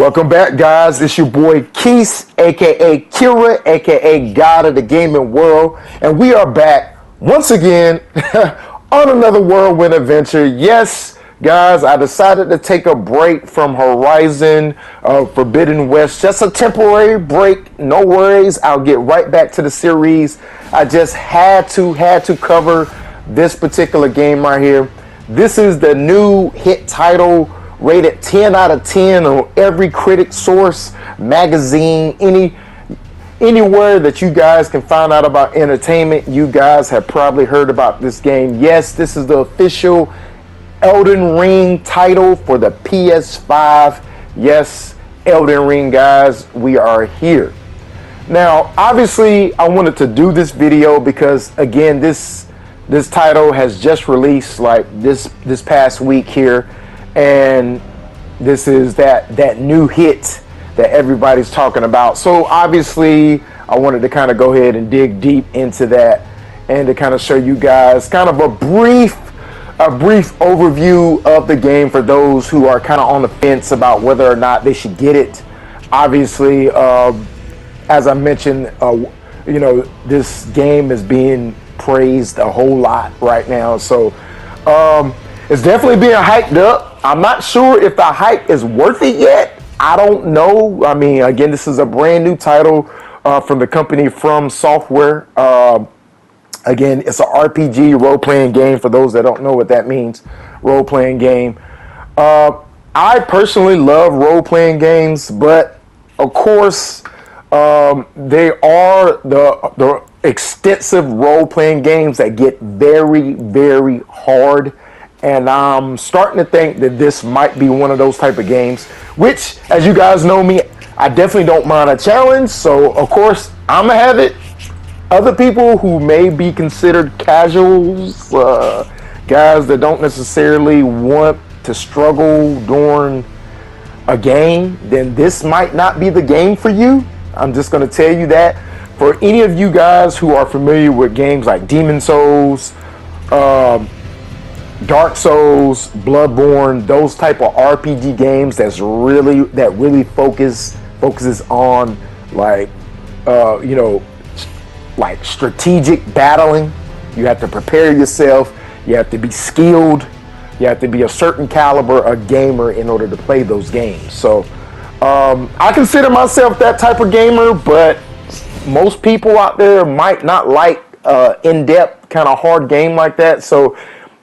Welcome back, guys. It's your boy Keith, aka Kira, aka God of the Gaming World, and we are back once again on another whirlwind adventure. Yes, guys, I decided to take a break from Horizon Forbidden West, just a temporary break. No worries, I'll get right back to the series. I just had to cover this particular game right here. This is the new hit title, rated 10 out of 10 on every critic source, magazine, anywhere that you guys can find out about entertainment. You guys have probably heard about this game. Yes, this is the official Elden Ring title for the PS5. Yes, Elden Ring, guys, we are here. Now, obviously, I wanted to do this video because, again, this title has just released like this past week here. And this is that new hit that everybody's talking about. So obviously I wanted to kind of go ahead and dig deep into that and to kind of show you guys kind of a brief overview of the game for those who are kind of on the fence about whether or not they should get it. Obviously, as I mentioned, you know, this game is being praised a whole lot right now. So it's definitely being hyped up. I'm not sure if the hype is worth it yet. I don't know. I mean, again, this is a brand new title from the company From Software. Again, it's an RPG role-playing game for those that don't know what that means. Role-playing game. I personally love role-playing games, but of course, they are the extensive role-playing games that get very, very hard. And I'm starting to think that this might be one of those type of games, which, as you guys know me, I definitely don't mind a challenge. So, of course, I'm going to have it. Other people who may be considered casuals, guys that don't necessarily want to struggle during a game, then this might not be the game for you. I'm just going to tell you that. For any of you guys who are familiar with games like Demon Souls, Dark Souls, Bloodborne, those type of RPG games that really focuses on like you know, like strategic battling. You have to prepare yourself, you have to be skilled, you have to be a certain caliber of gamer in order to play those games. So I consider myself that type of gamer, but most people out there might not like in-depth kind of hard game like that. So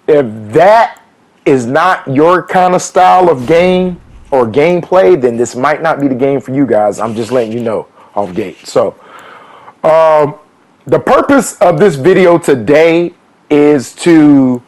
if that is not your kind of style of game or gameplay, then this might not be the game for you guys. I'm just letting you know off gate. So the purpose of this video today is to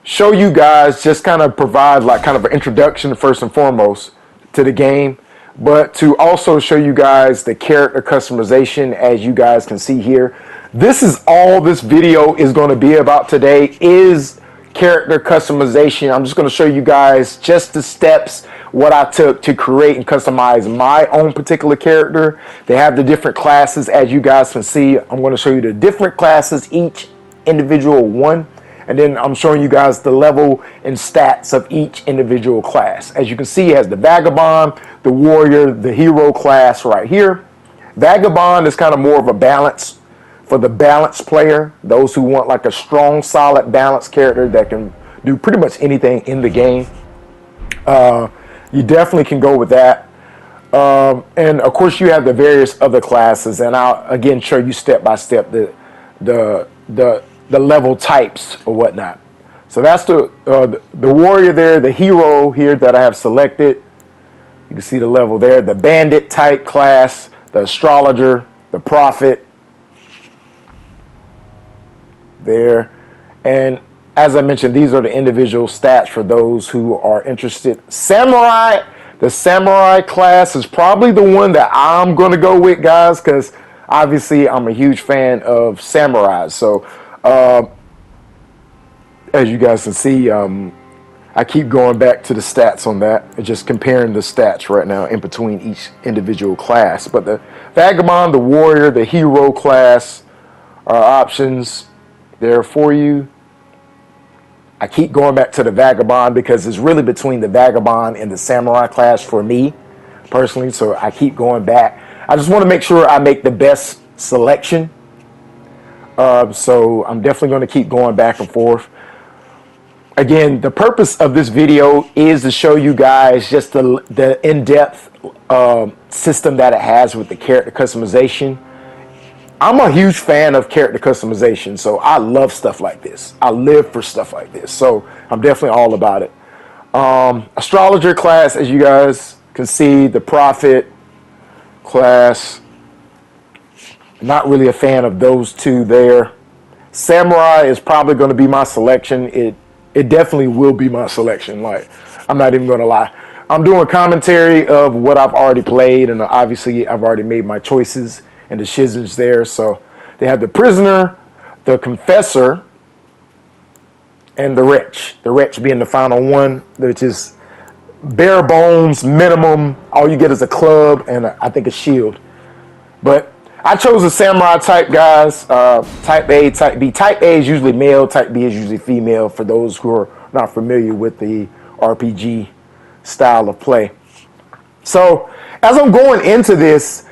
show you guys, just kind of provide like kind of an introduction first and foremost to the game, but to also show you guys the character customization. As you guys can see here, this is all this video is going to be about today, is character customization. I'm just going to show you guys just the steps, what I took to create and customize my own particular character. They have the different classes, as you guys can see. I'm going to show you the different classes, each individual one, and then I'm showing you guys the level and stats of each individual class. As you can see, it has the Vagabond, the Warrior, the Hero class right here. Vagabond is kind of more of a balance for the balanced player, those who want like a strong, solid, balanced character that can do pretty much anything in the game. You definitely can go with that. And of course, you have the various other classes, and I'll again show you step by step the level types or whatnot. So that's the Warrior there, the Hero here that I have selected. You can see the level there, the Bandit type class, the Astrologer, the Prophet, there. And as I mentioned, these are the individual stats for those who are interested. Samurai, the Samurai class is probably the one that I'm going to go with, guys, because obviously I'm a huge fan of samurais. So as you guys can see, I keep going back to the stats on that and just comparing the stats right now in between each individual class. But the Vagabond, the Warrior, the Hero class are options there for you. I keep going back to the Vagabond because it's really between the Vagabond and the Samurai class for me. personally, so I keep going back. I just want to make sure I make the best selection. So I'm definitely going to keep going back and forth. Again, the purpose of this video is to show you guys just the in-depth system that it has with the character customization. I'm a huge fan of character customization, so I love stuff like this. I live for stuff like this, so I'm definitely all about it. Astrologer class, as you guys can see, the prophet class, not really a fan of those two there. Samurai is probably going to be my selection. It definitely will be my selection. Like, I'm not even going to lie. I'm doing commentary of what I've already played, and obviously I've already made my choices and decisions there. So they have the prisoner, the confessor, and the wretch. The wretch being the final one, which is bare bones, minimum. All you get is a club and I think a shield. But I chose a samurai type, guys. Type A, type B. Type A is usually male. Type B is usually female, for those who are not familiar with the RPG style of play. So as I'm going into this,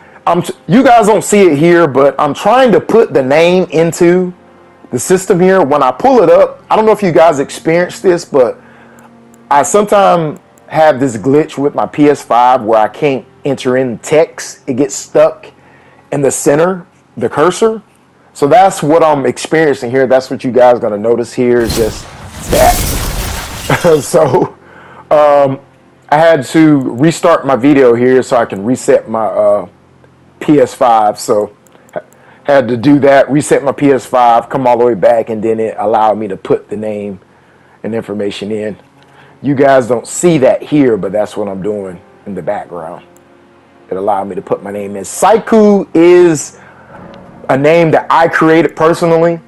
you guys don't see it here, but I'm trying to put the name into the system here. When I pull it up, I don't know if you guys experienced this, but I sometimes have this glitch with my PS5 where I can't enter in text. It gets stuck in the center, the cursor. So that's what I'm experiencing here. That's what you guys are going to notice here, is just that. So I had to restart my video here so I can reset my PS5. So had to do that, reset my PS5, come all the way back, and then it allowed me to put the name and information in. You guys don't see that here, but that's what I'm doing in the background. It allowed me to put my name in. Saiku is a name that I created personally.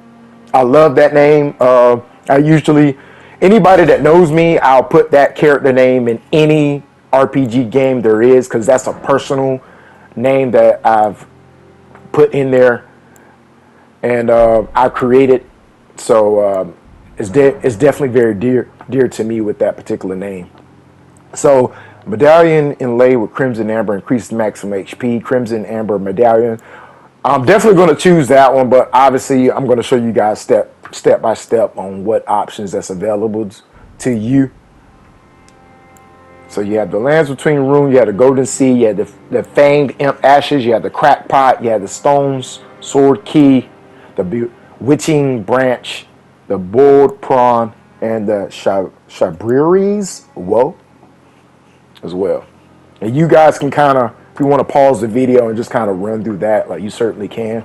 I love that name. I usually, anybody that knows me, I'll put that character name in any RPG game there is, because that's a personal name that I've put in there and I created. So it's definitely very dear to me with that particular name. So medallion inlaid with crimson amber increases maximum HP. Crimson amber medallion. I'm definitely going to choose that one, but obviously I'm going to show you guys step by step on what options that's available to you. So you have the lands between rune, you have the golden sea, you have the fanged imp ashes, you have the crackpot, you have the stones, sword key, the bewitching branch, the boiled prawn, and the shabriries woe as well. And you guys can kind of, if you want to pause the video and just kind of run through that, like, you certainly can.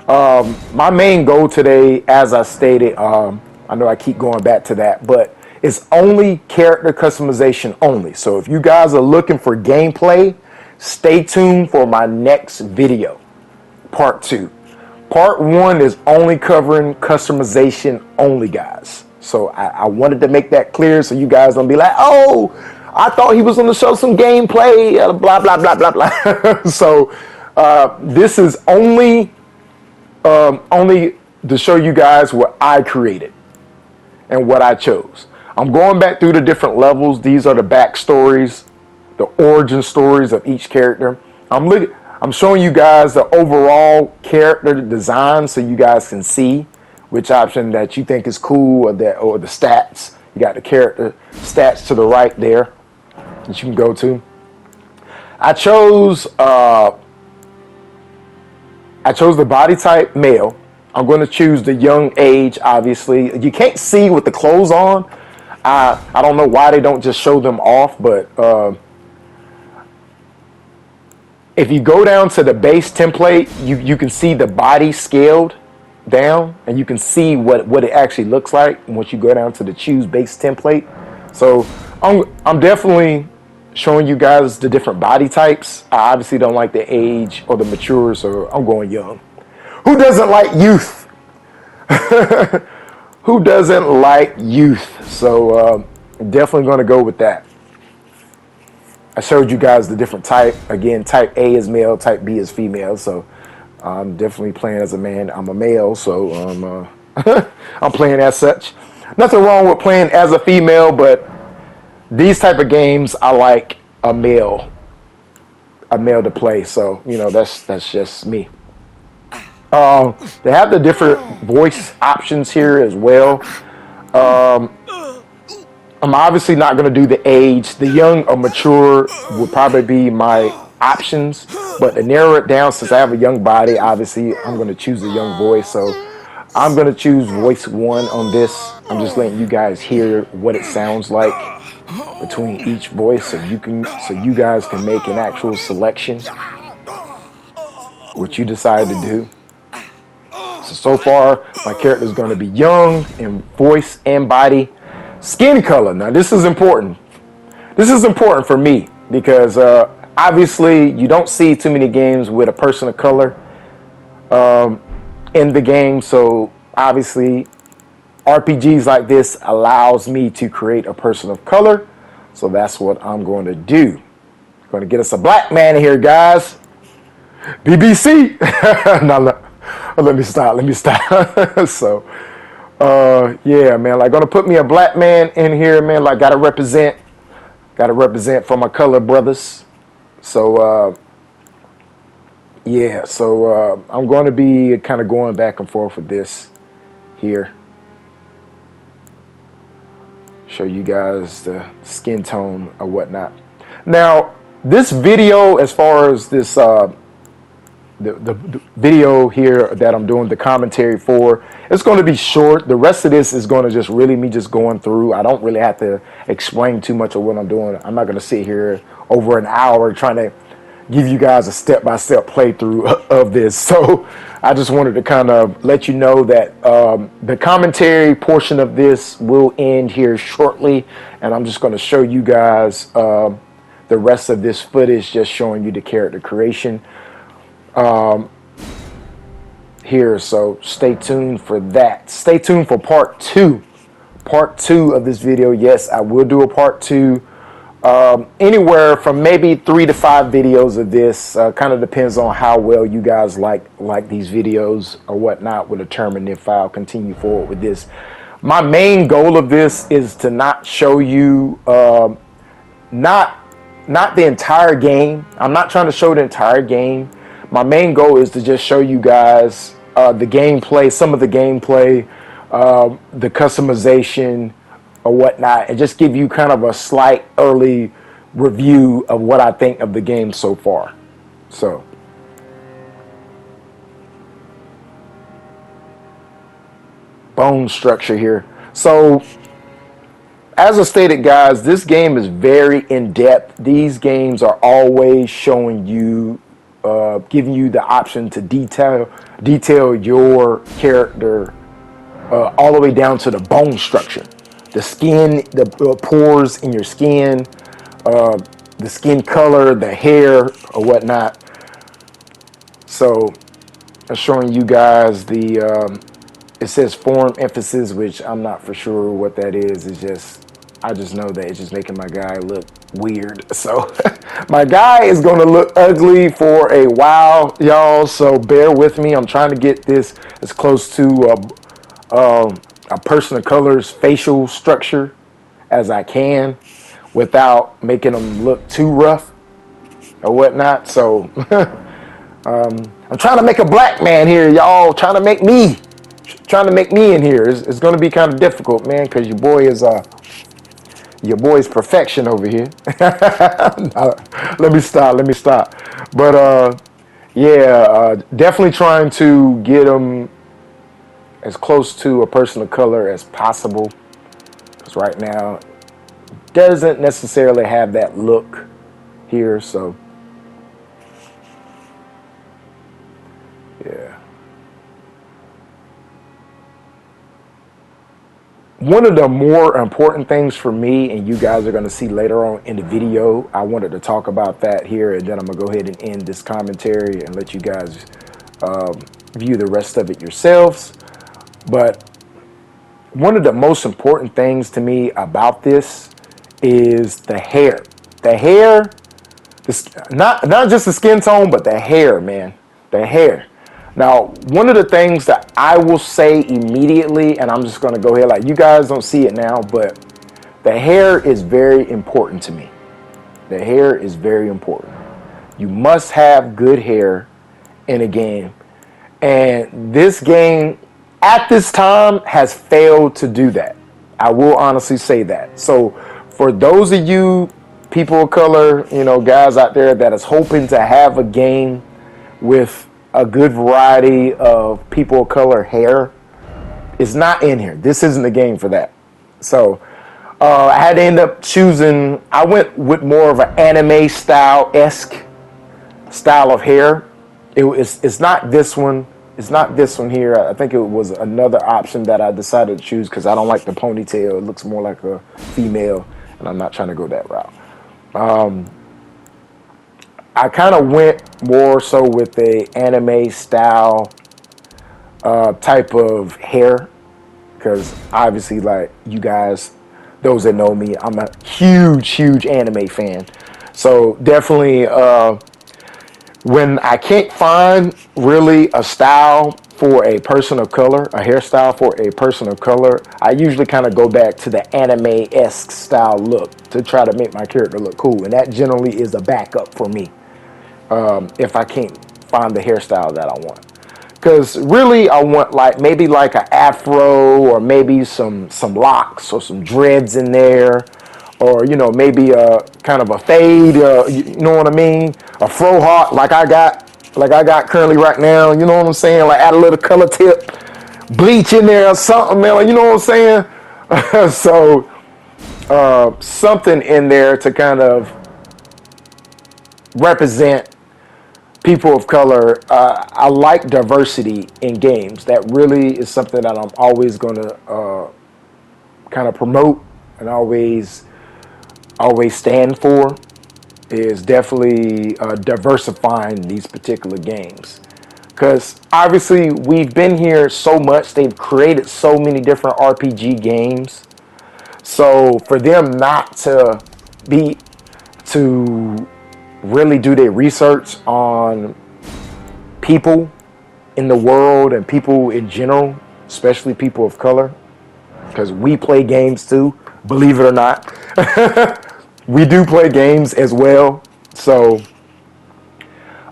My main goal today, as I stated, I know I keep going back to that, but it's only character customization only. So if you guys are looking for gameplay, stay tuned for my next video, part 2. Part 1 is only covering customization only, guys. So I wanted to make that clear so you guys don't be like, oh, I thought he was going to show some gameplay, blah, blah, blah, blah, blah. So this is only to show you guys what I created and what I chose. I'm going back through the different levels. These are the backstories, the origin stories of each character. I'm showing you guys the overall character design so you guys can see which option that you think is cool, or the stats. You got the character stats to the right there that you can go to. I chose the body type male. I'm going to choose the young age, obviously. You can't see with the clothes on. I don't know why they don't just show them off, but if you go down to the base template, you can see the body scaled down, and you can see what it actually looks like once you go down to the choose base template. So I'm definitely showing you guys the different body types. I obviously don't like the age or the mature, so I'm going young. Who doesn't like youth? Who doesn't like youth? So definitely going to go with that. I showed you guys the different type. Again, type A is male, type B is female. So I'm definitely playing as a man. I'm a male, so I'm playing as such. Nothing wrong with playing as a female, but these type of games, I like a male a male to play. So, you know, that's just me. They have the different voice options here as well. I'm obviously not going to do the age. The young or mature would probably be my options. But to narrow it down, since I have a young body, obviously I'm going to choose a young voice. So I'm going to choose voice 1 on this. I'm just letting you guys hear what it sounds like between each voice, so you guys can make an actual selection, what you decide to do. So far, my character is going to be young in voice and body. Skin color. Now, this is important. This is important for me because obviously you don't see too many games with a person of color in the game. So obviously, RPGs like this allows me to create a person of color. So that's what I'm going to do. I'm going to get us a black man here, guys. BBC. No, let me stop. So, yeah, man, like gonna put me a black man in here, man. Like gotta represent for my color brothers. So, yeah. So I'm going to be kind of going back and forth with this here. Show you guys the skin tone or whatnot. Now, this video, as far as this the video here that I'm doing the commentary for, it's going to be short. The rest of this is going to just really me just going through. I don't really have to explain too much of what I'm doing. I'm not going to sit here over an hour trying to give you guys a step-by-step playthrough of this. So I just wanted to kind of let you know that the commentary portion of this will end here shortly, and I'm just going to show you guys the rest of this footage, just showing you the character creation here. So stay tuned for that. Stay tuned for part 2 of this video. Yes, I will do a part 2. Anywhere from maybe 3 to 5 videos of this. Kind of depends on how well you guys like these videos or whatnot, will determine if I'll continue forward with this. My main goal of this is to not show you not the entire game. I'm not trying to show the entire game. My main goal is to just show you guys the gameplay, some of the gameplay, the customization or whatnot, and just give you kind of a slight early review of what I think of the game so far. So, bone structure here. So, as I stated, guys, this game is very in-depth. These games are always showing you, giving you the option to detail your character all the way down to the bone structure. The skin, the pores in your skin, the skin color, the hair, or whatnot. So, I'm showing you guys the, it says form emphasis, which I'm not for sure what that is. It's just, I just know that it's just making my guy look weird. So, my guy is going to look ugly for a while, y'all. So, bear with me. I'm trying to get this as close to a person of color's facial structure as I can without making them look too rough or whatnot. So I'm trying to make a black man here, y'all. Trying to make me in here. It's going to be kind of difficult, man, because your boy's perfection over here. Let me stop. But yeah, definitely trying to get him as close to a person of color as possible, because right now doesn't necessarily have that look here. So yeah, one of the more important things for me, and you guys are going to see later on in the video, I wanted to talk about that here, and then I'm gonna go ahead and end this commentary and let you guys view the rest of it yourselves. But one of the most important things to me about this is the hair. The hair, not just the skin tone, but the hair, man. The hair. Now, one of the things that I will say immediately, and I'm just going to go ahead, like you guys don't see it now, but the hair is very important to me. The hair is very important. You must have good hair in a game. And this game, at this time, has failed to do that. I will honestly say that. So for those of you people of color, guys out there that is hoping to have a game with a good variety of people of color hair, it's not in here. This isn't the game for that. So I had to end up choosing, I went with more of an anime style-esque style of hair. It's not this one. It's not this one here. I think it was another option that I decided to choose because I don't like the ponytail. It looks more like a female, and I'm not trying to go that route. I kind of went more so with a anime style type of hair because obviously, like you guys, those that know me, I'm a huge anime fan. So definitely, when I can't find really a style for a person of color, a hairstyle for a person of color, I usually kind of go back to the anime-esque style look to try to make my character look cool. And that generally is a backup for me if I can't find the hairstyle that I want. Because really I want maybe like an afro or maybe some locks or some dreads in there. Or, maybe a kind of a fade, you know what I mean? A fro hawk like I got currently right now, you know what I'm saying? Like add a little color tip, bleach in there or something, man, you know what I'm saying? So, something in there to kind of represent people of color. I like diversity in games. That really is something that I'm always going to kind of promote and always stand for, is definitely diversifying these particular games. Because obviously we've been here so much, they've created so many different RPG games. So for them not to really do their research on people in the world and people in general, especially people of color, because we play games too, believe it or not. We do play games as well. So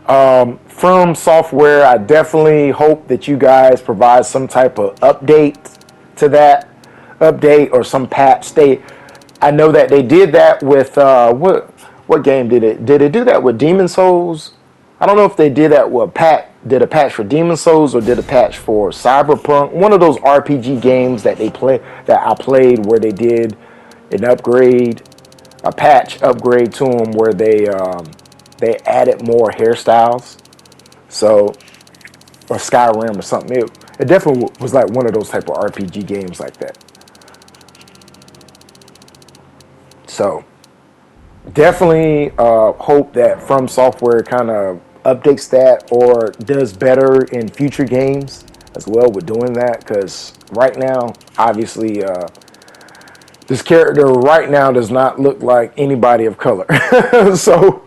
from software, I definitely hope that you guys provide some type of update to that update or some patch. I know that they did that with what game did it do that with Demon Souls? I don't know if they did that with did a patch for Demon Souls or did a patch for Cyberpunk, one of those RPG games that I played where they did an upgrade, a patch upgrade to them where they added more hairstyles. So, or Skyrim or something. It definitely was like one of those type of RPG games like that. So, definitely hope that From Software kind of updates that or does better in future games as well with doing that. Because right now, obviously, this character right now does not look like anybody of color. So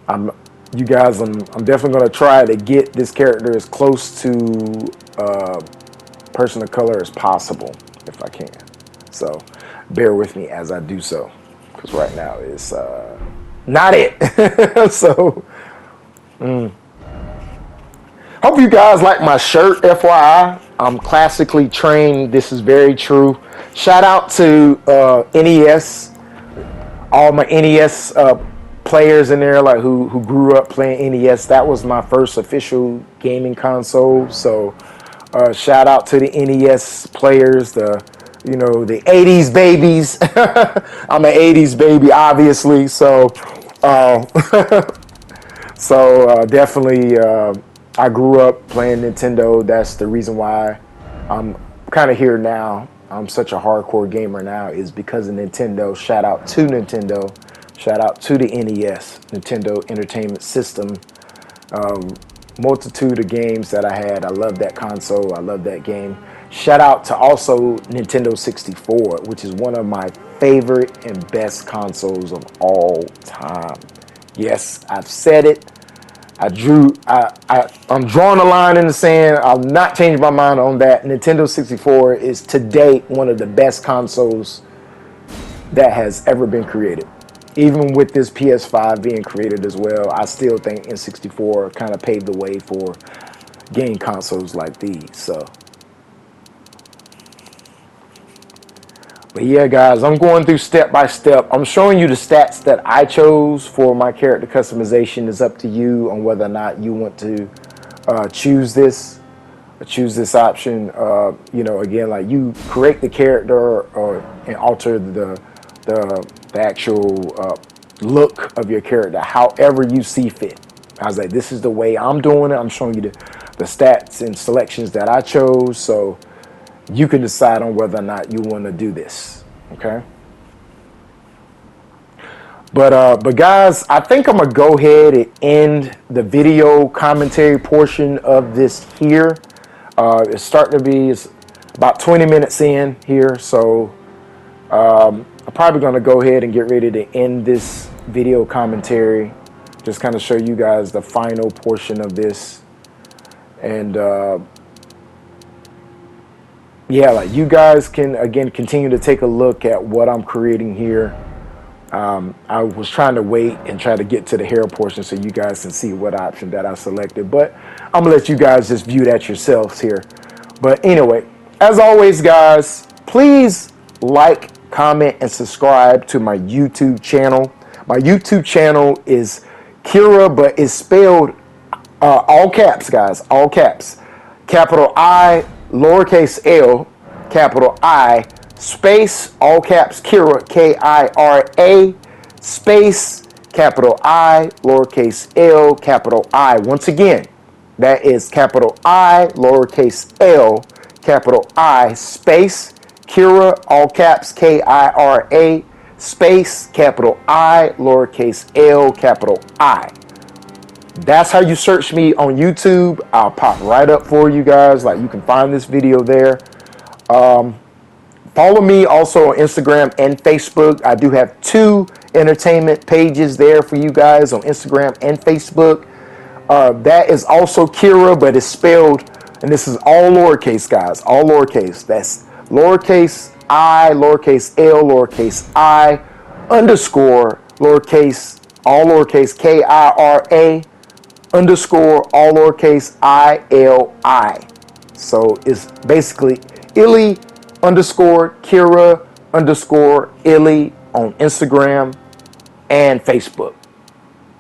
I'm definitely going to try to get this character as close to person of color as possible if I can. So bear with me as I do so, because right now it's not it. So hope you guys like my shirt, FYI. I'm classically trained. This is very true. Shout out to NES, all my NES players in there, like who grew up playing NES. That was my first official gaming console. So shout out to the NES players, the 80s babies. I'm an 80s baby, obviously. So definitely. I grew up playing Nintendo. That's the reason why I'm kind of here now. I'm such a hardcore gamer now is because of Nintendo. Shout out to Nintendo. Shout out to the NES, Nintendo Entertainment System. Multitude of games that I had. I love that console. I love that game. Shout out to also Nintendo 64, which is one of my favorite and best consoles of all time. Yes, I've said it. I'm drawing a line in the sand. I'll not change my mind on that. Nintendo 64 is to date one of the best consoles that has ever been created. even with this PS5 being created as well, I still think N64 kind of paved the way for game consoles like these. So, but yeah, guys, I'm going through step by step. I'm showing you the stats that I chose for my character customization. It's up to you on whether or not you want to choose this option. You know, again, like you create the character and alter the actual look of your character however you see fit. I was like, this is the way I'm doing it. I'm showing you the stats and selections that I chose, so you can decide on whether or not you want to do this. Okay. But guys, I think I'm gonna go ahead and end the video commentary portion of this here. It's starting to be, it's about 20 minutes in here, so I'm probably gonna go ahead and get ready to end this video commentary. Just kind of show you guys the final portion of this, and yeah, like you guys can again continue to take a look at what I'm creating here. I was trying to wait and try to get to the hair portion so you guys can see what option that I selected, but I'm gonna let you guys just view that yourselves here. But anyway, as always, guys, please like, comment, and subscribe to my YouTube channel. My YouTube channel is Kira, but it's spelled all caps, guys, all caps. Capital I, lowercase l, capital I, space, all caps, Kira, K-I-R-A, space, capital I, lowercase l, capital I. Once again, that is capital I, lowercase l, capital I, space, Kira, all caps, K-I-R-A, space, capital I, lowercase l, capital I. That's how you search me on YouTube. I'll pop right up for you guys. Like, you can find this video there. Follow me also on Instagram and Facebook. I do have 2 entertainment pages there for you guys on Instagram and Facebook. That is also Kira, but it's spelled, and this is all lowercase, guys, all lowercase. That's lowercase I, lowercase l, lowercase I, underscore, lowercase, all lowercase K-I-R-A, underscore, all lowercase I-L-I. So it's basically IlI underscore Kira underscore IlI on Instagram and Facebook.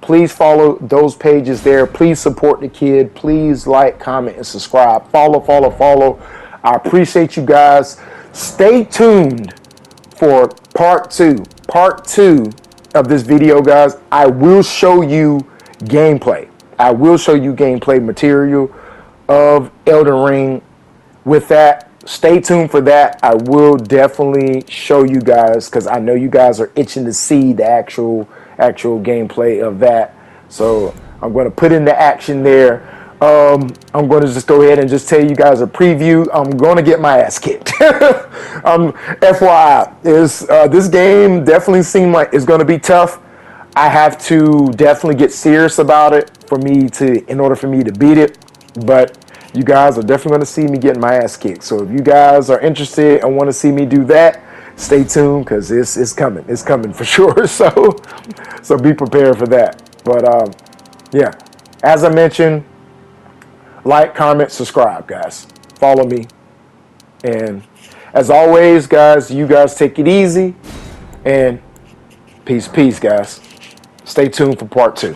Please follow those pages there. Please support the kid. Please like, comment, and subscribe. Follow. I appreciate you guys. Stay tuned for part 2 of this video, guys. I will show you gameplay. I will show you gameplay material of Elden Ring. With that, stay tuned for that. I will definitely show you guys, because I know you guys are itching to see the actual gameplay of that. So I'm going to put in the action there. I'm going to just go ahead and just tell you guys a preview. I'm going to get my ass kicked. FYI, this game definitely seemed like it's going to be tough. I have to definitely get serious about it in order for me to beat it. But you guys are definitely going to see me getting my ass kicked. So if you guys are interested and want to see me do that, stay tuned, because it's coming. It's coming for sure. So be prepared for that. But yeah, as I mentioned, like, comment, subscribe, guys. Follow me. And as always, guys, you guys take it easy. And peace, guys. Stay tuned for part 2.